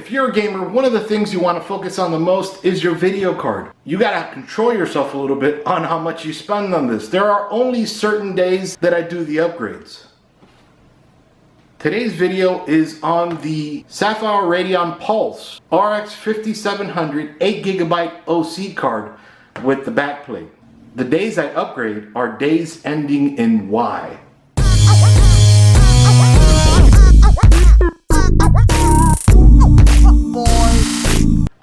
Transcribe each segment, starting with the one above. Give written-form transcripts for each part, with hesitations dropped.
If you're a gamer, one of the things you want to focus on the most is your video card. You gotta control yourself a little bit on how much you spend on this. There are only certain days that I do the upgrades. Today's video is on the Sapphire Radeon Pulse RX 5700 8GB OC card with the backplate. The days I upgrade are days ending in Y.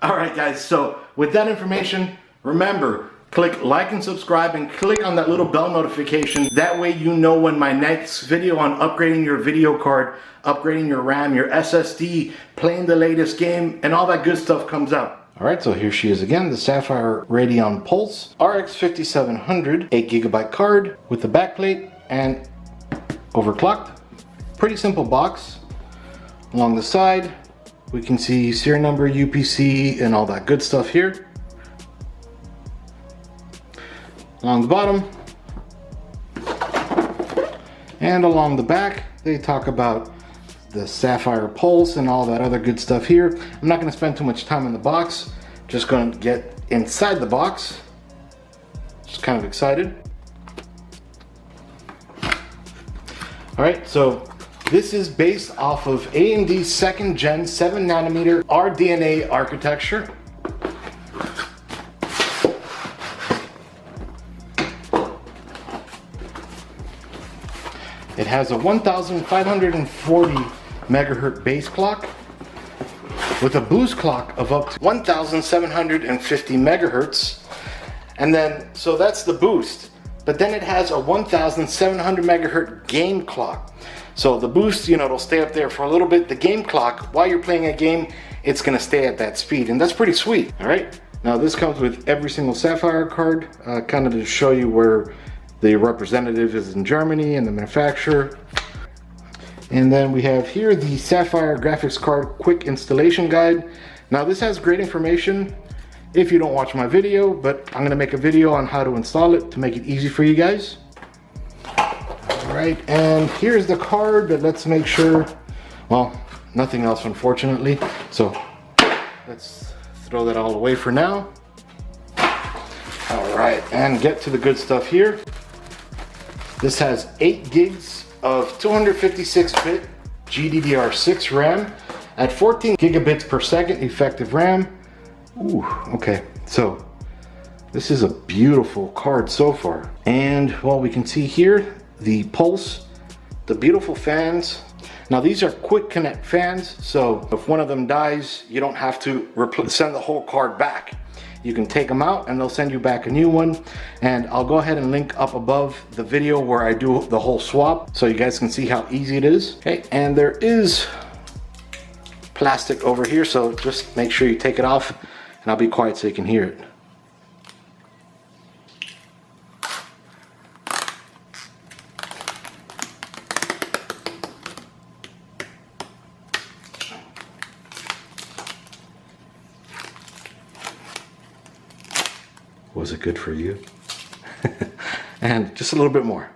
Alright guys, so with that information, remember, click like and subscribe and click on that little bell notification. That way you know when my next video on upgrading your video card, upgrading your RAM, your SSD, playing the latest game, and all that good stuff comes out. Alright, so here she is again, the Sapphire Radeon Pulse RX 5700 8GB card with the backplate and overclocked. Pretty simple box. Along the side, we can see serial number, UPC, and all that good stuff here. Along the bottom and along the back, they talk about the Sapphire Pulse and all that other good stuff here. I'm not going to spend too much time in the box, just going to get inside the box. Just kind of excited. Alright, so this is based off of AMD's 2nd Gen 7nm RDNA architecture. It has a 1540 megahertz base clock with a boost clock of up to 1750 megahertz. And then, so that's the boost. But then it has a 1700 megahertz game clock. So the boost, you know, it'll stay up there for a little bit. The game clock, while you're playing a game, it's gonna stay at that speed, and that's pretty sweet. All right, now this comes with every single Sapphire card, kind of to show you where the representative is in Germany and the manufacturer. And then we have here the Sapphire graphics card quick installation guide. Now this has great information if you don't watch my video, but I'm gonna make a video on how to install it to make it easy for you guys. Alright, and here's the card, but let's make sure, well, nothing else unfortunately. So let's throw that all away for now. Alright, and get to the good stuff here. This has 8 gigs of 256-bit GDDR6 RAM at 14 gigabits per second effective RAM. Ooh, okay, so this is a beautiful card so far. And well, we can see here the Pulse, the beautiful fans. Now these are quick connect fans, so if one of them dies, you don't have to send the whole card back. You can take them out and they'll send you back a new one. And I'll go ahead and link up above the video where I do the whole swap so you guys can see how easy it is. Okay, and there is plastic over here, so just make sure you take it off and I'll be quiet so you can hear it. Was it good for you? And just a little bit more.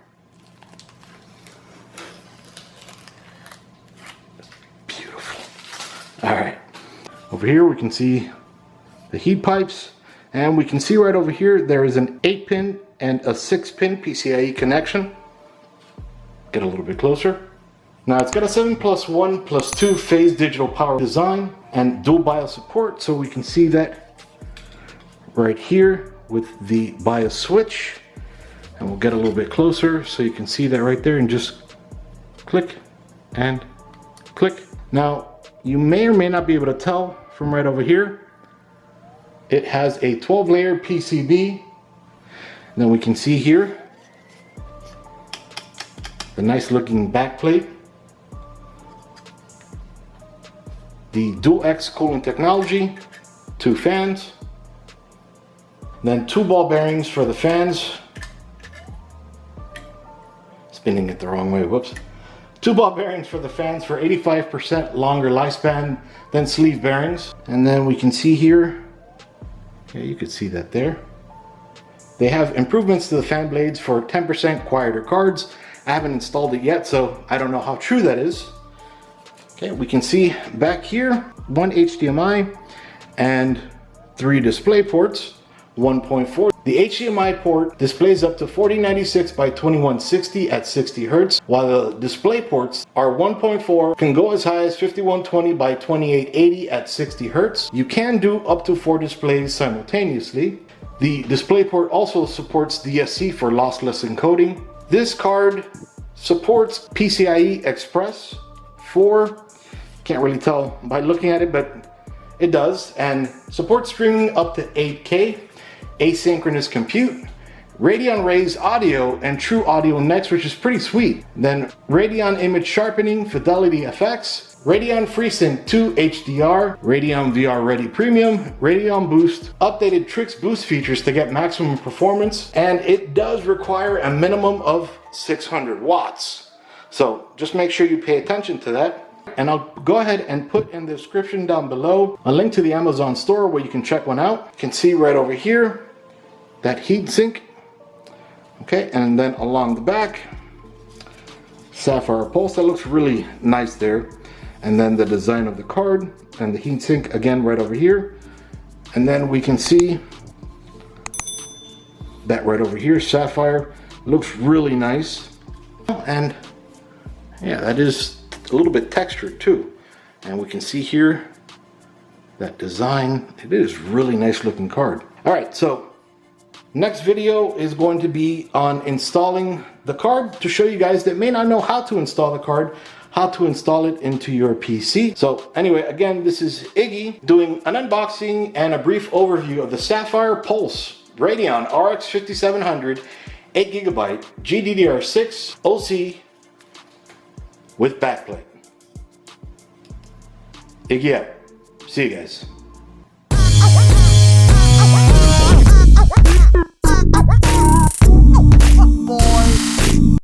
Beautiful. All right. Over here we can see the heat pipes, and we can see right over here there is an 8-pin and a 6-pin PCIe connection. Get a little bit closer. Now it's got a 7+1+2 phase digital power design and dual BIOS support, so we can see that right here with the BIOS switch. And we'll get a little bit closer so you can see that right there, and just click and click. Now you may or may not be able to tell from right over here, it has a 12-layer PCB. And then we can see here the nice looking backplate, the Dual X cooling technology, 2 fans, then 2 ball bearings for the fans. Spinning it the wrong way, whoops. 2 ball bearings for the fans for 85% longer lifespan than sleeve bearings. And then we can see here, yeah, you could see that there. They have improvements to the fan blades for 10% quieter cards. I haven't installed it yet, so I don't know how true that is. Okay, we can see back here 1 HDMI, and 3 display ports, 1.4. The HDMI port displays up to 4096 by 2160 at 60 Hz, while the display ports are 1.4, can go as high as 5120 by 2880 at 60 Hz. You can do up to 4 displays simultaneously. The DisplayPort also supports DSC for lossless encoding. This card supports PCIe Express 4. Can't really tell by looking at it, but it does, and supports streaming up to 8K, asynchronous compute, Radeon Raise audio, and True Audio Next, which is pretty sweet. Then Radeon Image Sharpening, Fidelity FX, Radeon FreeSync 2 HDR, Radeon VR Ready Premium, Radeon Boost, updated Trix Boost features to get maximum performance, and it does require a minimum of 600 watts. So just make sure you pay attention to that. And I'll go ahead and put in the description down below a link to the Amazon store where you can check one out. You can see right over here that heatsink. Okay, and then along the back, Sapphire Pulse. That looks really nice there. And then the design of the card and the heatsink again right over here. And then we can see that right over here, Sapphire. Looks really nice. And yeah, that is a little bit textured too. And we can see here that design. It is really nice looking card. All right, so next video is going to be on installing the card to show you guys that may not know how to install the card, how to install it into your PC. So anyway, again, this is Iggy doing an unboxing and a brief overview of the Sapphire Pulse Radeon RX 5700 8GB GDDR6 OC with backplate. Iggy out. See you guys.